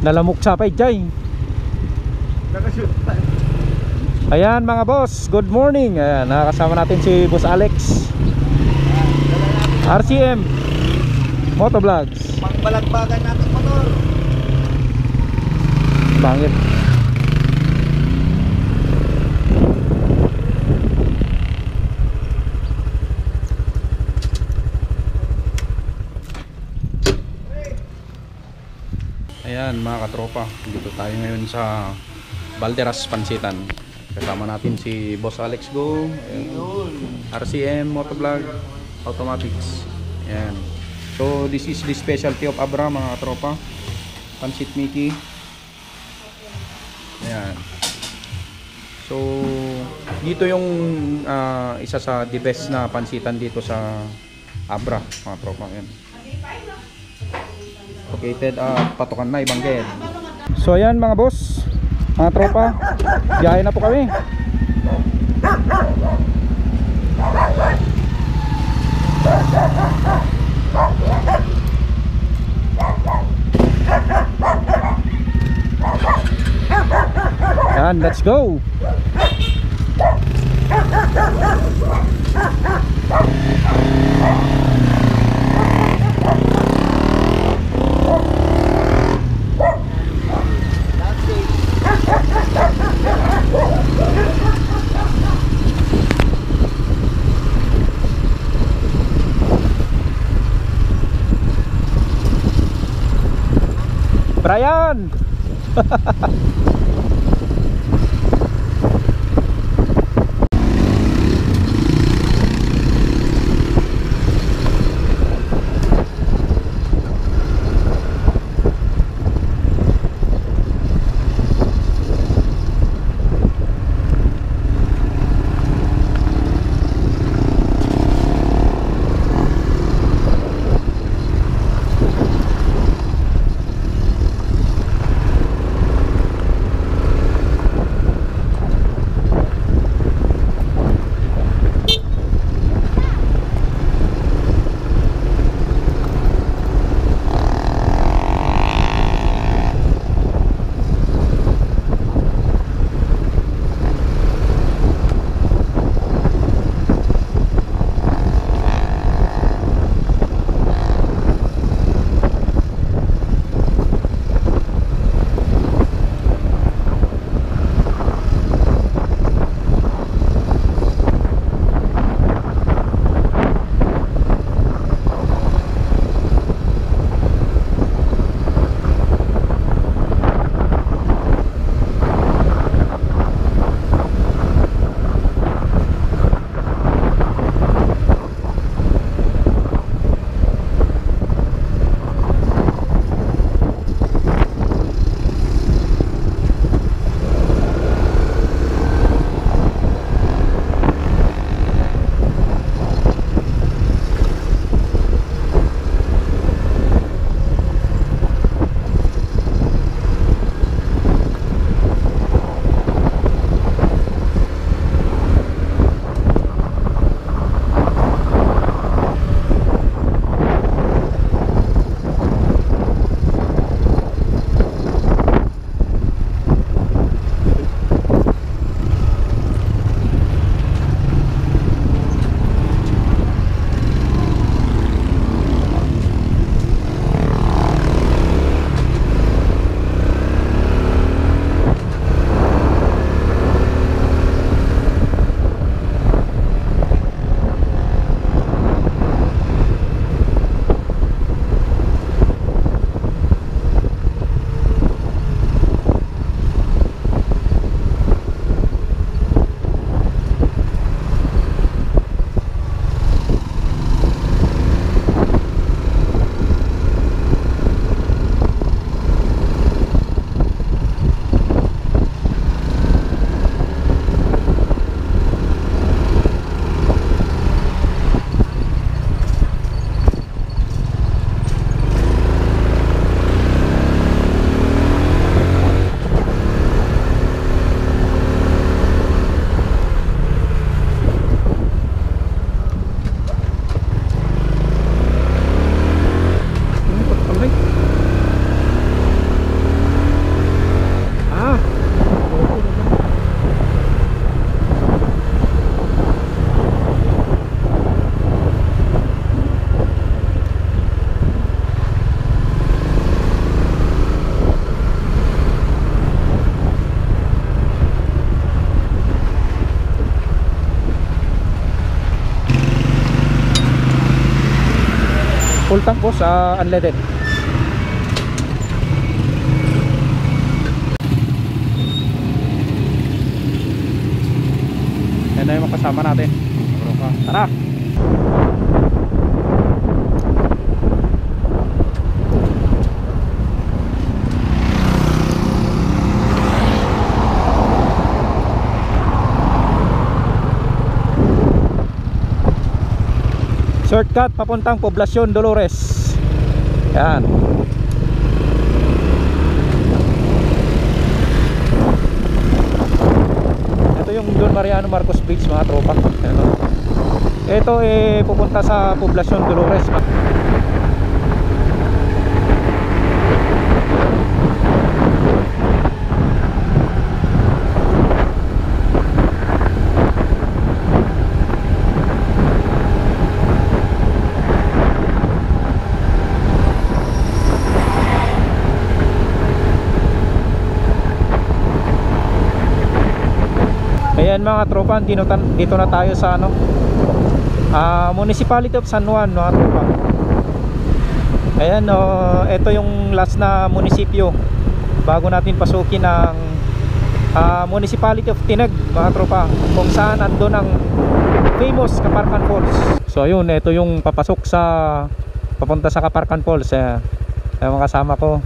Nalamok sapay jay. Ayan mga boss, good morning. Ayan, nakakasama natin si Boss Alex, RCM Motovlogs. Pangbalagbagan natin motor. Bangit. Ayan mga katropa, dito tayo ngayon sa Balderas Pansitan. Kasama natin si Boss Alex Go, RCM Motovlog Automatics. Ayan. So this is the specialty of Abra mga katropa, Pansit Mickey. Ayan. So dito yung isa sa the best na pansitan dito sa Abra mga tropa. Ayan. Located Patukan na Ibanggen. So ayan mga boss, mga tropa, biyahe na po kami. Ayan, let's go. Brian. Full tank boss, unleaded. Yan na yung kasama natin. Tara! Shortcut papuntang Poblacion Dolores. Yan. Ito yung Don Mariano Marcos Bridge mga tropa. Ito pupunta sa Poblacion Dolores. Ayan mga tropa, dito na tayo sa Municipality of San Juan mga tropa. Ayan, ito yung last na munisipyo bago natin pasukin ang Municipality of Tinag mga tropa, kung saan andun ang famous Kaparkan Falls. So ayun, ito yung papasok papunta sa Kaparkan Falls. Mga kasama ko.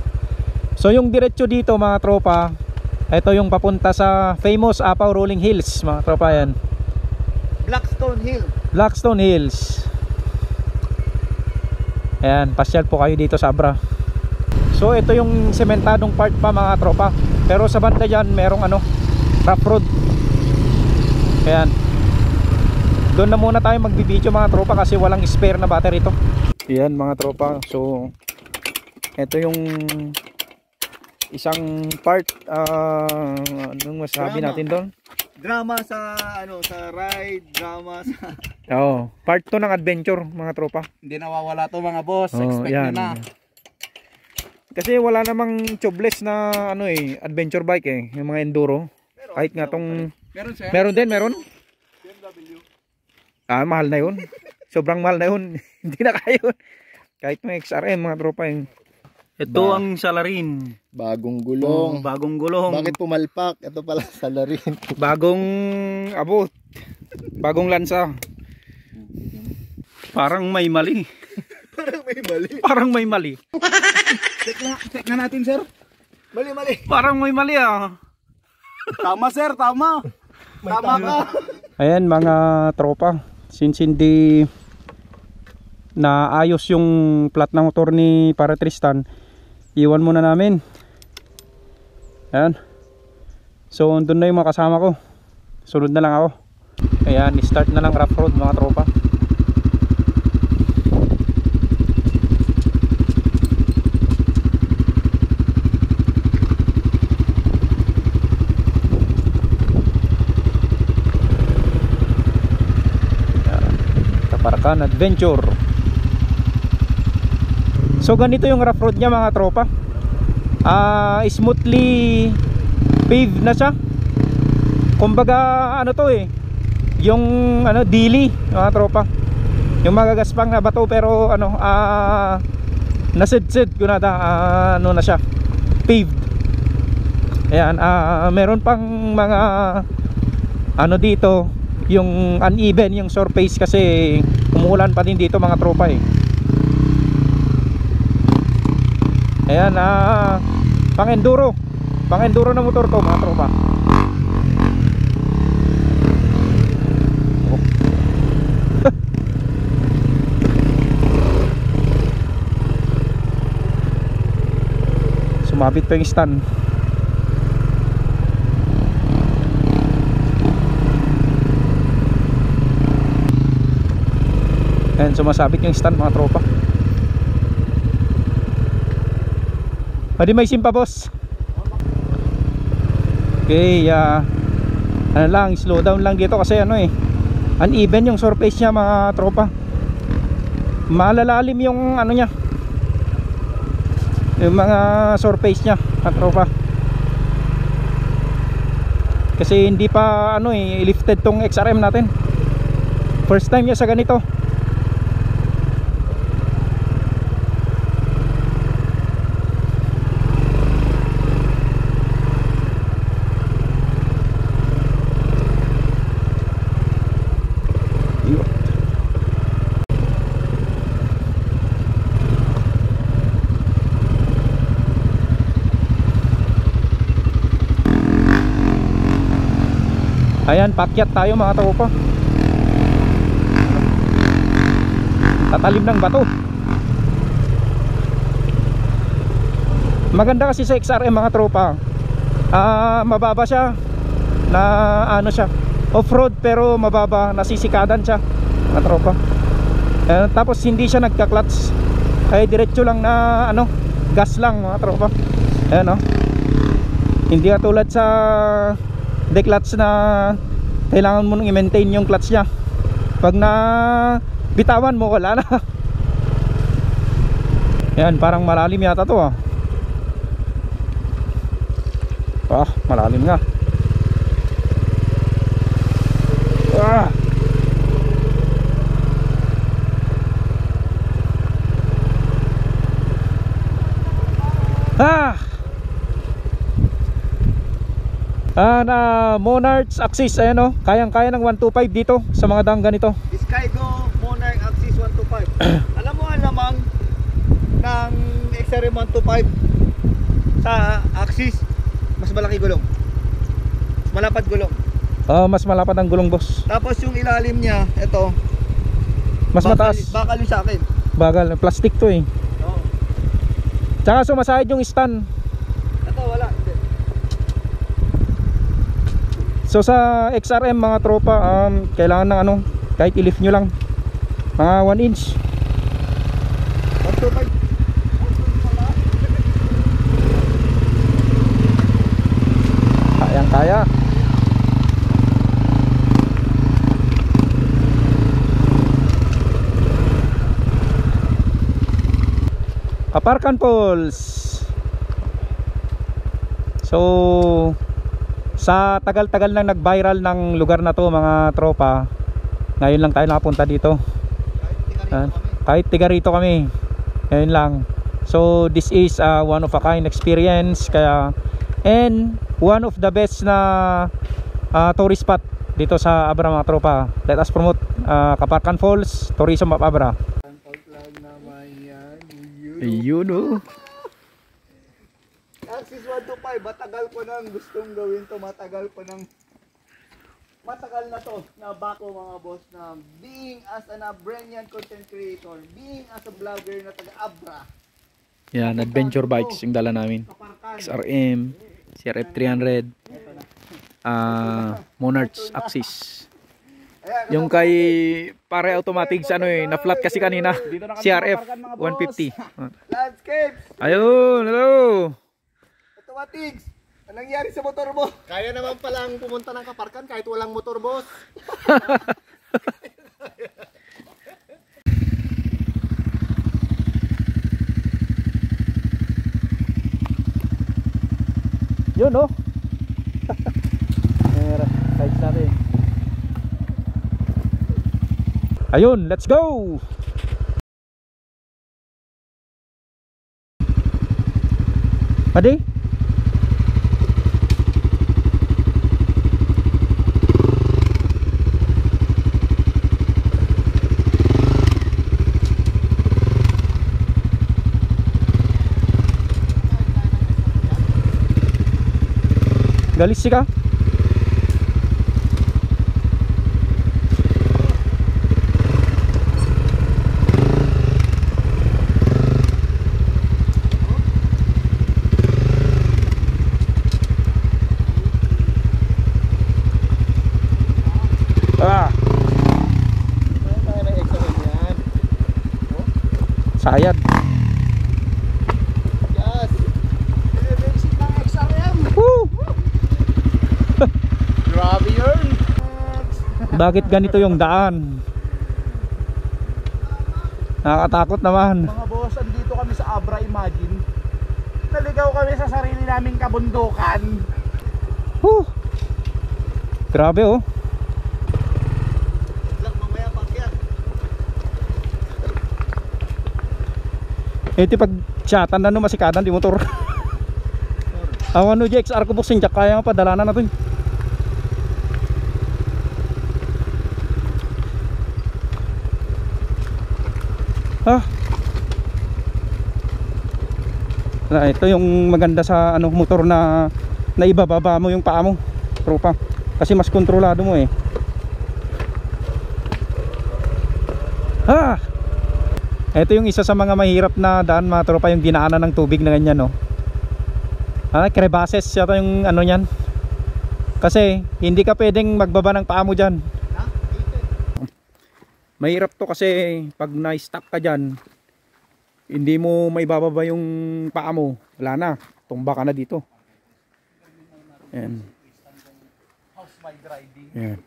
So yung diretso dito mga tropa, ito yung papunta sa famous Apaw Rolling Hills mga tropa. Yan, Blackstone Hills. Ayan, pasyal po kayo dito sa Abra. So ito yung sementadong part pa mga tropa, pero sa banda dyan merong rough road. Ayan, doon na muna tayo magbibideo mga tropa kasi walang spare na battery ito. Ayan mga tropa, so ito yung isang part. Anong masabi natin doon? Drama sa sa ride, drama sa part 2 ng adventure mga tropa. Hindi nawawala to mga boss, expect nyo na. Kasi wala namang tubeless na adventure bike yung mga enduro. Pero, kahit nga tong meron din. BMW. Mahal na yun. Sobrang mahal na yun. Hindi na kaya yun. Kahit mga XRM mga tropa yung. Ito ang salarin. Bagong gulong. Bagong gulong. Bakit pumalpak? Ito pala salarin. Bagong abot. Bagong lansa. Parang may mali. Parang may mali. Check na natin, sir. Mali. Parang may mali Tama, sir. Tama. Tama ka. Ayan mga tropa, since hindi naayos yung plat ng motor ni Pare Tristan, iwan muna namin. Ayan. So doon na yung mga kasama ko. Sunod na lang ako. Ayan, start na lang rough road mga tropa. Kaparkan Adventure. So ganito yung rough road niya mga tropa. Smoothly paved na siya. Kumbaga yung dili mga tropa. Yung magagaspang na bato pero nasidsid ko na na siya. Paved. Ayan, meron pang mga dito yung uneven yung surface kasi umuulan pa din dito mga tropa Ayan, pang enduro na motor to mga tropa. Sumabit pa yung stand. Ayan, sumasabit yung stand mga tropa. Pwede may simpa boss. Okay, slow down lang dito kasi uneven yung surface niya mga tropa. Malalalim yung niya, yung mga surface niya mga tropa. Kasi hindi pa lifted tong XRM natin. First time niya sa ganito. Ayan, pakyat tayo mga tropa. Tatalim ng bato. Maganda kasi sa XRM mga tropa. Mababa siya. Na ano siya, off-road pero mababa, nasisikadan siya mga tropa. Tapos hindi siya nagka-clutch. Ay diretso lang na ano, gas lang mga tropa. Ayan, oh. Hindi katulad sa declutch na kailangan mo nang i-maintain yung clutch niya. Pag na bitawan mo, wala na. Yan, parang malalim yata to, ah. Malalim nga. Na Monarch Axis, ayan, oh. Kayang-kaya ng 125 dito sa mga dang ganito. Skygo Monarch Axis 125. Alam mo ang lamang ng XRM 125 sa Axis? Mas malaki gulong, mas malapad gulong. Mas malapad ang gulong, boss. Tapos yung ilalim niya, ito, mas bakal, mataas. bakal yung sa akin. Bagal, plastic to eh. Oo. Tsaka sumasahid yung stand. Ito wala, hindi. So sa XRM mga tropa, kailangan ng ano, kahit i-lift nyo lang mga 1 inch. 125. Kayang-kaya. Kaparkan Falls. So sa tagal-tagal nang nag-viral ng lugar na to mga tropa, ngayon lang tayo nakapunta dito. Kahit tiga rito kami, ngayon lang. So this is one of a kind experience, kaya and one of the best na tourist spot dito sa Abra mga tropa. Let us promote Kaparkan Falls, Tourism of Abra. Ayun, oh. Axis 125, matagal ko nang gustong gawin to, matagal na to na bako mga boss, na being as an Abranian content creator, being as a vlogger na taga Abra. Yan, adventure bikes yung dala namin. Kaparkan. XRM, CRF 300, Monarch Axis. Ayan, Yung kay pare automatic sa ano eh, na flat kasi kanina. CRF 150. Landscapes, Ayun, hello. automatics. Anong nangyari sa motor mo? Kaya naman palang pumunta ng Kaparkan kahit walang motor, boss. Yun, oh. Size natin. Ayun, let's go. Pwede? Galis ka? Sayad. Yes. Basic ng XRM. Woo! Grabe yun. Bakit ganito yung daan? Nakakatakot naman. Mga boss, andito kami sa Abra, imagine. Naligaw kami sa sarili naming kabundukan. Woo! Grabe, oh. Mamaya pakyat. Ito pag chatan na no masikadan di motor. Awan no JXR ko boxing jak kaya nga padalanan natin. Ito yung maganda sa ano motor na naibababa mo yung paa mo, tropa. Kasi mas kontrolado mo eh. Ha! Ito yung isa sa mga mahirap na daan mga tropa, yung dinaanan ng tubig na ganyan, no. Crevaces yata yung ano niyan. Kasi hindi ka pwedeng magbaba ng paa mo dyan. Mahirap to kasi pag na-stop ka dyan, hindi mo maibababa yung paa mo. Wala na, tumba ka na dito. Ayan. How's my driving? Ayan.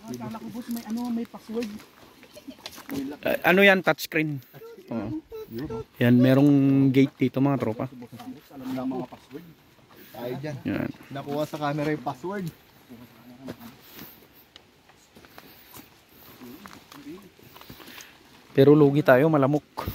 Akala ko boss may ano, may password. Ano yan, touchscreen. Yan, merong gate dito mga tropa. Alam na mga password. Tayo dyan. Yan. Nakuha sa camera yung password. Pero lugi tayo, malamok.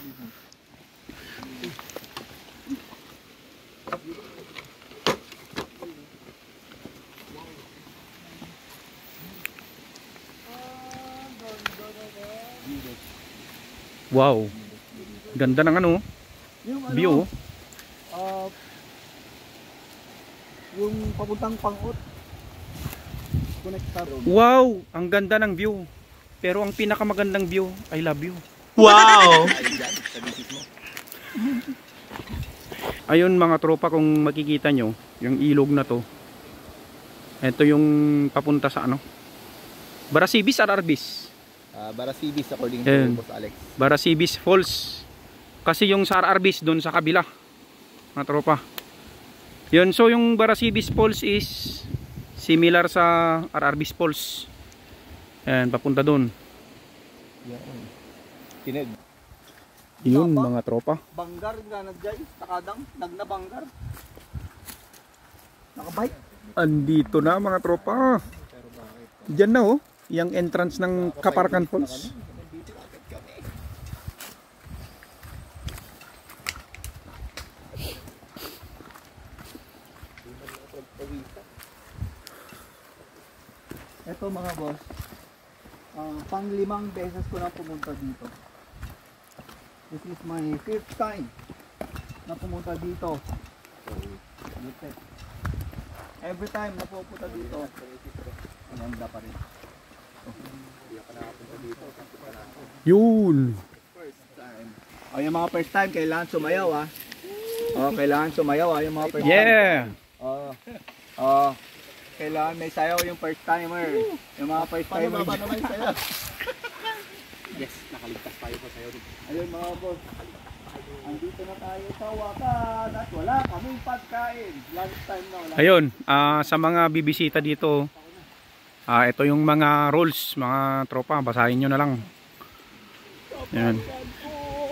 Wow. Ganda ng ano, Yung ano, view. yung papuntang Pangot. Connector. Wow, ang ganda ng view. Pero ang pinakamagandang view, I love you. Wow! Ayun mga tropa, kung makikita nyo, yung ilog na to. Ito yung papunta sa ano? Barasibis or Arbis? Barasibis according Ayan. to Boss Alex. Barasibis Falls. Kasi yung sa Arbis doon sa kabila. Mga tropa. Yun, so yung Barasibis Falls is similar sa Arbis Falls. Ayan, papunta doon. Tinig. Yun mga tropa. Banggar nga nagyay, takadang, nagnabanggar. Nakabike. Andito na mga tropa. Diyan na oh, yung entrance ng Kaparkan Falls. Ito mga boss, pang-5 beses ko na pumunta dito. This is my 5th time na pumunta dito. Every time na pupunta dito, ang ganda pa rin. Yun. O yung mga first time, kailangan sumayaw ah. O kailangan sumayaw ah, yung mga first time. Yeah. Kailangan may sayaw yung first timer. Yung mga first timer. Paano may sayaw? Yes, nakaligtas tayo sa sayo. Ayun mga boss. Andito na tayo sa wakas at wala kaming pagkain. Last time na wala. Ayun, sa mga bibisita dito, ito yung mga rules, mga tropa, basahin nyo na lang. Ayan.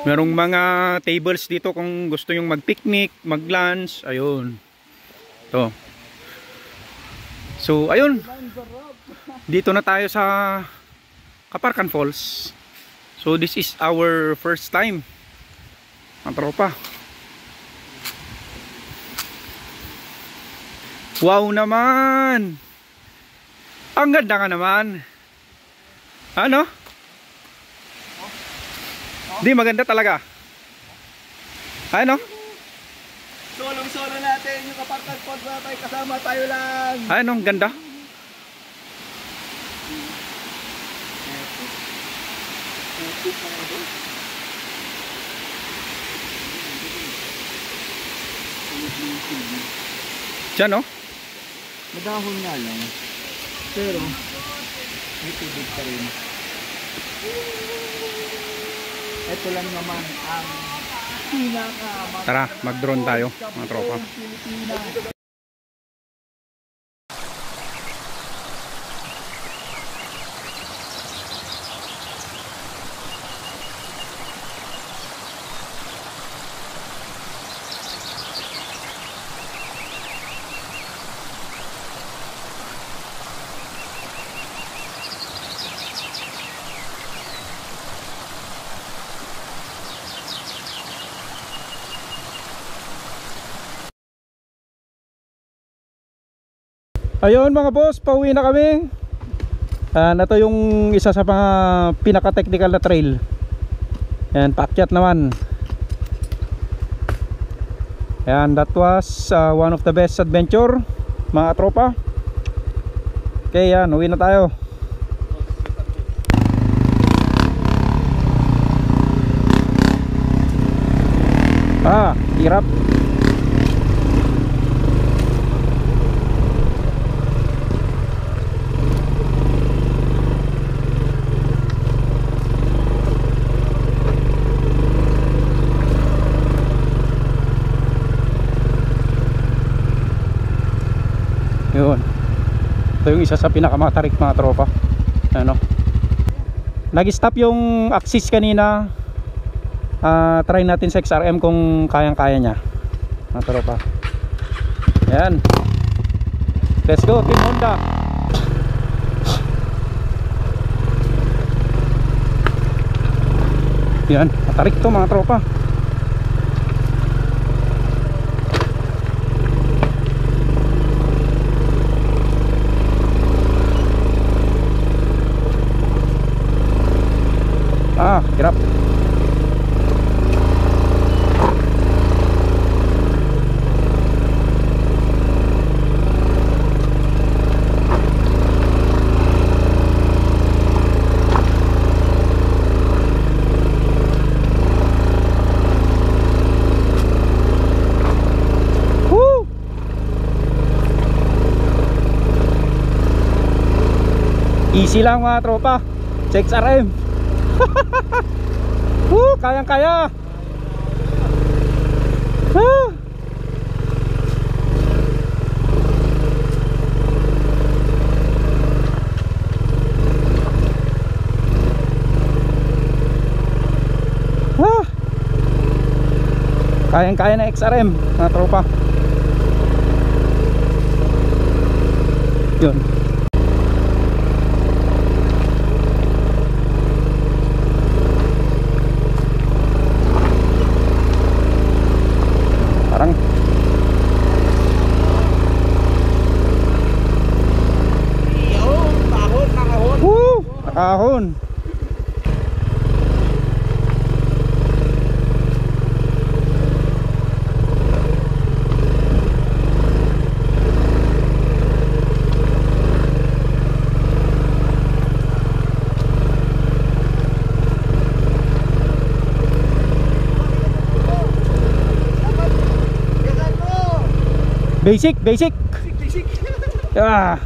Merong mga tables dito kung gusto yung mag-picnic, mag-lunch, ayun. Ito. So, ayun. Dito na tayo sa Kaparkan Falls. So, this is our first time, mga tropa. Wow naman! Ang ganda nga naman. Ano? Di maganda talaga. Ano? Solong-solo natin yung Kaparkan Falls na tayo, kasama tayo lang. Ano? Ang ganda. Diyan oh. Madahon nga lang. Pero, may tubig pa rin. Ito lang naman ang pinaka Tara, mag-drone tayo, mga tropa. Pilipinas. Ayun mga boss, pauwi na kami. Ito yung isa sa mga pinaka-technical na trail. Ayan, paakyat naman. Ayan, that was one of the best adventure mga tropa. Okay, yan, uwi na tayo. Hirap. Yun. Ito yung isa sa pinakamatarik mga tropa. Ano? Nag-stop yung axis kanina. Try natin sa XRM kung kayang-kaya niya. Mga tropa. Ayan. Let's go, Team Honda. Yan, matarik to mga tropa. Hirap. Woo! Easy lang mga tropa. Check XRM. Kayang-kaya. Kayang-kaya na XRM mga tropa. Yun. Parang nakahon. Basic. Basic. Ah.